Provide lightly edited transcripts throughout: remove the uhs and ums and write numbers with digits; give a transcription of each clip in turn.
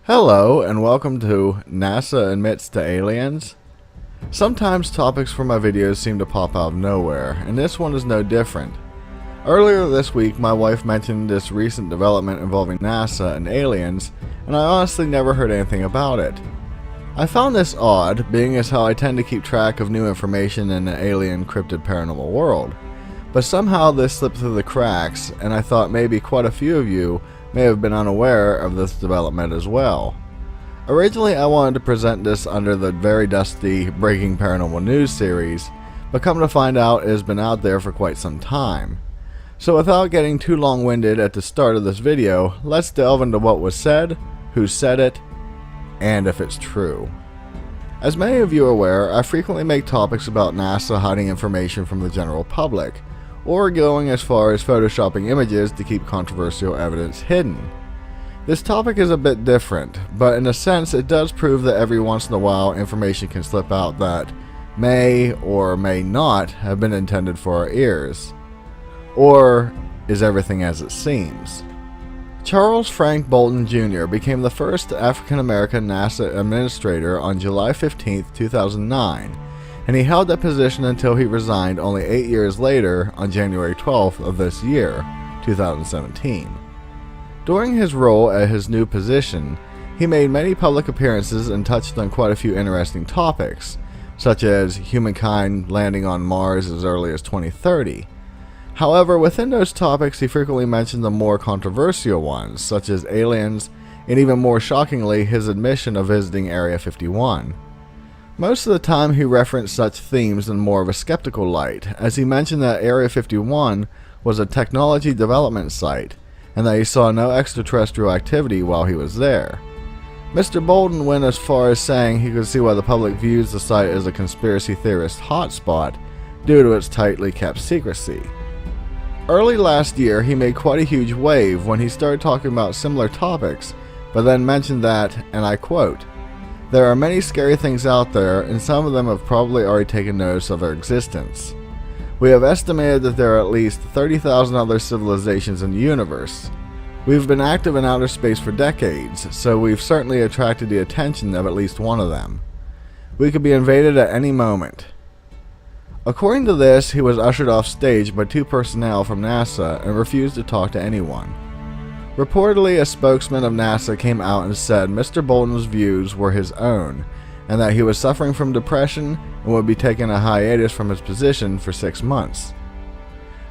Hello and welcome to NASA Admits to Aliens. Sometimes topics for my videos seem to pop out of nowhere, and this one is no different. Earlier this week my wife mentioned this recent development involving NASA and aliens, and I honestly never heard anything about it. I found this odd, being as how I tend to keep track of new information in the alien cryptid paranormal world. But somehow this slipped through the cracks, and I thought maybe quite a few of you may have been unaware of this development as well. Originally I wanted to present this under the very dusty Breaking Paranormal News series, but come to find out it has been out there for quite some time. So without getting too long-winded at the start of this video, let's delve into what was said, who said it, and if it's true. As many of you are aware, I frequently make topics about NASA hiding information from the general public, or going as far as photoshopping images to keep controversial evidence hidden. This topic is a bit different, but in a sense it does prove that every once in a while information can slip out that may or may not have been intended for our ears. Or is everything as it seems? Charles Frank Bolton Jr. became the first African American NASA administrator on July 15, 2009, and he held that position until he resigned only 8 years later on January 12th of this year, 2017. During his role at his new position, he made many public appearances and touched on quite a few interesting topics, such as humankind landing on Mars as early as 2030. However, within those topics he frequently mentioned the more controversial ones, such as aliens, and even more shockingly, his admission of visiting Area 51. Most of the time he referenced such themes in more of a skeptical light, as he mentioned that Area 51 was a technology development site, and that he saw no extraterrestrial activity while he was there. Mr. Bolton went as far as saying he could see why the public views the site as a conspiracy theorist hotspot due to its tightly kept secrecy. Early last year he made quite a huge wave when he started talking about similar topics, but then mentioned that, and I quote, "There are many scary things out there, and some of them have probably already taken notice of our existence. We have estimated that there are at least 30,000 other civilizations in the universe. We've been active in outer space for decades, so we've certainly attracted the attention of at least one of them. We could be invaded at any moment." According to this, he was ushered off stage by two personnel from NASA and refused to talk to anyone. Reportedly, a spokesman of NASA came out and said Mr. Bolton's views were his own, and that he was suffering from depression and would be taking a hiatus from his position for 6 months.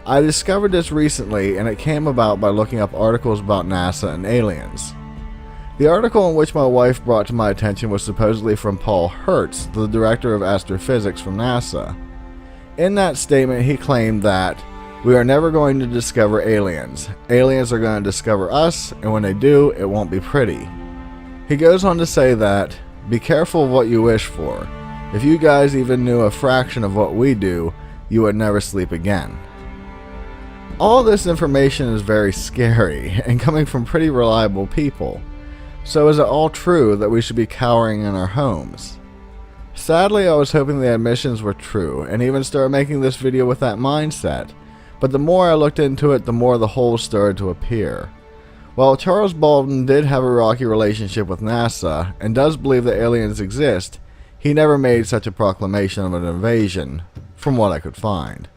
I discovered this recently, and it came about by looking up articles about NASA and aliens. The article in which my wife brought to my attention was supposedly from Paul Hertz, the director of astrophysics from NASA. In that statement he claimed that "We are never going to discover aliens. Aliens are going to discover us, and when they do, it won't be pretty." He goes on to say that, "Be careful of what you wish for. If you guys even knew a fraction of what we do, you would never sleep again." All this information is very scary, and coming from pretty reliable people. So is it all true that we should be cowering in our homes? Sadly, I was hoping the admissions were true, and even started making this video with that mindset. But the more I looked into it, the more the holes started to appear. While Charles Bolton did have a rocky relationship with NASA, and does believe that aliens exist, he never made such a proclamation of an invasion, from what I could find.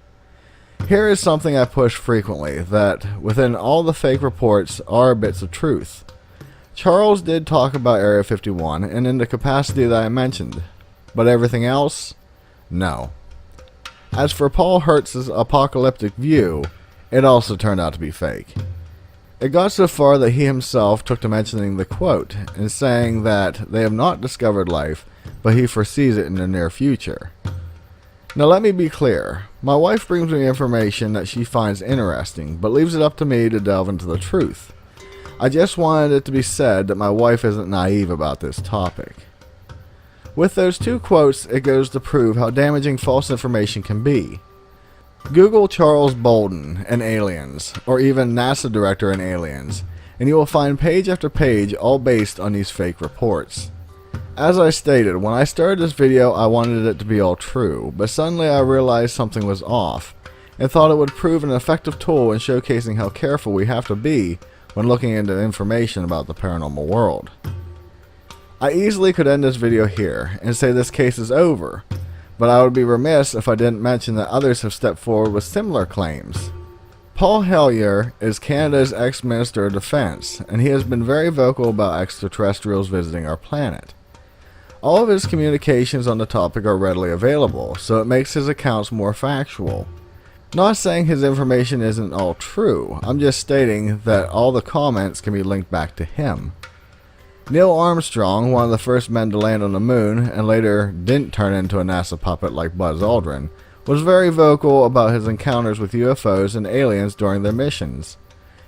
Here is something I push frequently, that within all the fake reports are bits of truth. Charles did talk about Area 51, and in the capacity that I mentioned, but everything else? No. As for Paul Hertz's apocalyptic view, it also turned out to be fake. It got so far that he himself took to mentioning the quote, and saying that they have not discovered life, but he foresees it in the near future. Now let me be clear, my wife brings me information that she finds interesting, but leaves it up to me to delve into the truth. I just wanted it to be said that my wife isn't naive about this topic. With those two quotes, it goes to prove how damaging false information can be. Google Charles Bolton and aliens, or even NASA director and aliens, and you will find page after page all based on these fake reports. As I stated, when I started this video I wanted it to be all true, but suddenly I realized something was off, and thought it would prove an effective tool in showcasing how careful we have to be when looking into information about the paranormal world. I easily could end this video here and say this case is over, but I would be remiss if I didn't mention that others have stepped forward with similar claims. Paul Hellyer is Canada's ex-Minister of Defense, and he has been very vocal about extraterrestrials visiting our planet. All of his communications on the topic are readily available, so it makes his accounts more factual. Not saying his information isn't all true, I'm just stating that all the comments can be linked back to him. Neil Armstrong, one of the first men to land on the moon, and later didn't turn into a NASA puppet like Buzz Aldrin, was very vocal about his encounters with UFOs and aliens during their missions.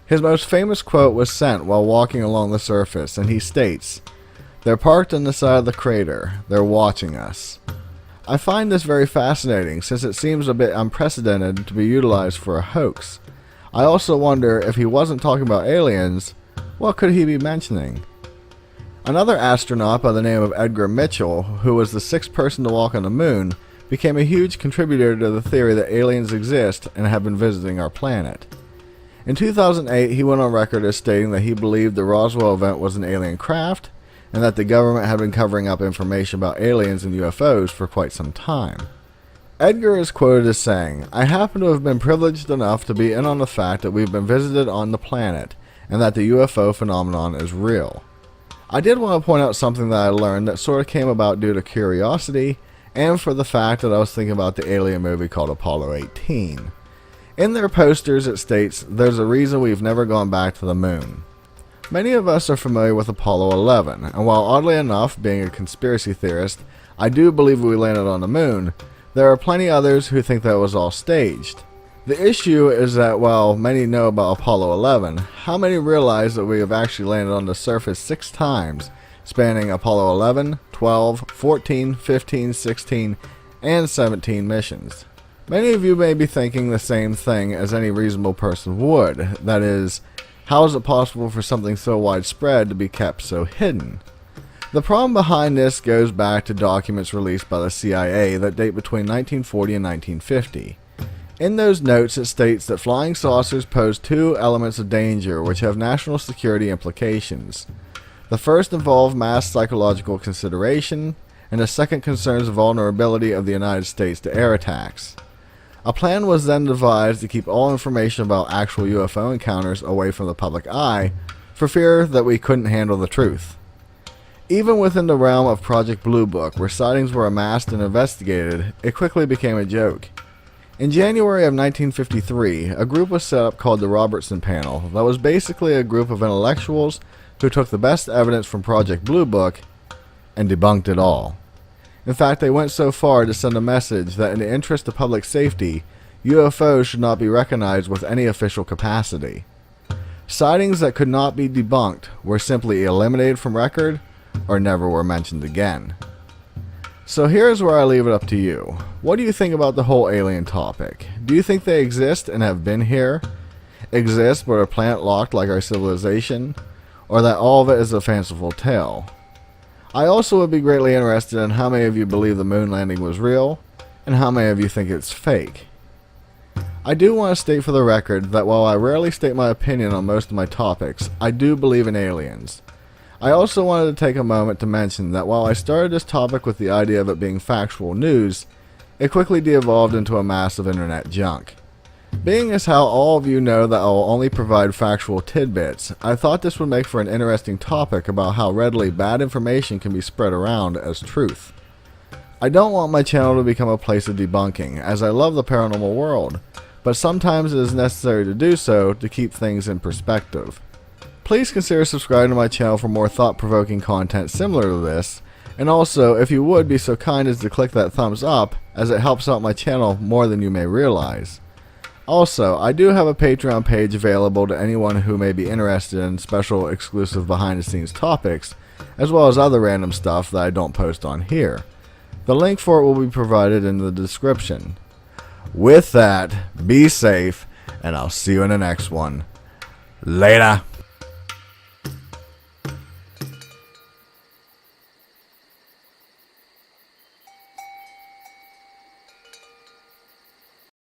His most famous quote was sent while walking along the surface, and he states, "They're parked on the side of the crater. They're watching us." I find this very fascinating since it seems a bit unprecedented to be utilized for a hoax. I also wonder if he wasn't talking about aliens, what could he be mentioning? Another astronaut by the name of Edgar Mitchell, who was the sixth person to walk on the moon, became a huge contributor to the theory that aliens exist and have been visiting our planet. In 2008, he went on record as stating that he believed the Roswell event was an alien craft, and that the government had been covering up information about aliens and UFOs for quite some time. Edgar is quoted as saying, "I happen to have been privileged enough to be in on the fact that we've been visited on the planet, and that the UFO phenomenon is real." I did want to point out something that I learned that sort of came about due to curiosity, and for the fact that I was thinking about the alien movie called Apollo 18. In their posters it states, "There's a reason we've never gone back to the moon." Many of us are familiar with Apollo 11, and while oddly enough, being a conspiracy theorist, I do believe we landed on the moon, there are plenty others who think that it was all staged. The issue is that while many know about Apollo 11, how many realize that we have actually landed on the surface 6 times, spanning Apollo 11, 12, 14, 15, 16, and 17 missions? Many of you may be thinking the same thing as any reasonable person would, that is, how is it possible for something so widespread to be kept so hidden? The problem behind this goes back to documents released by the CIA that date between 1940 and 1950. In those notes it states that flying saucers pose 2 elements of danger which have national security implications. The first involves mass psychological consideration, and the second concerns the vulnerability of the United States to air attacks. A plan was then devised to keep all information about actual UFO encounters away from the public eye, for fear that we couldn't handle the truth. Even within the realm of Project Blue Book, where sightings were amassed and investigated, it quickly became a joke. In January of 1953, a group was set up called the Robertson Panel that was basically a group of intellectuals who took the best evidence from Project Blue Book and debunked it all. In fact, they went so far to send a message that in the interest of public safety, UFOs should not be recognized with any official capacity. Sightings that could not be debunked were simply eliminated from record or never were mentioned again. So here's where I leave it up to you. What do you think about the whole alien topic? Do you think they exist and have been here? Exist but are planet locked like our civilization? Or that all of it is a fanciful tale? I also would be greatly interested in how many of you believe the moon landing was real, and how many of you think it's fake. I do want to state for the record that while I rarely state my opinion on most of my topics, I do believe in aliens. I also wanted to take a moment to mention that while I started this topic with the idea of it being factual news, it quickly de-evolved into a mass of internet junk. Being as how all of you know that I will only provide factual tidbits, I thought this would make for an interesting topic about how readily bad information can be spread around as truth. I don't want my channel to become a place of debunking, as I love the paranormal world, but sometimes it is necessary to do so to keep things in perspective. Please consider subscribing to my channel for more thought-provoking content similar to this, and also if you would be so kind as to click that thumbs up, as it helps out my channel more than you may realize. Also, I do have a Patreon page available to anyone who may be interested in special exclusive behind-the-scenes topics, as well as other random stuff that I don't post on here. The link for it will be provided in the description. With that, be safe, and I'll see you in the next one. Later.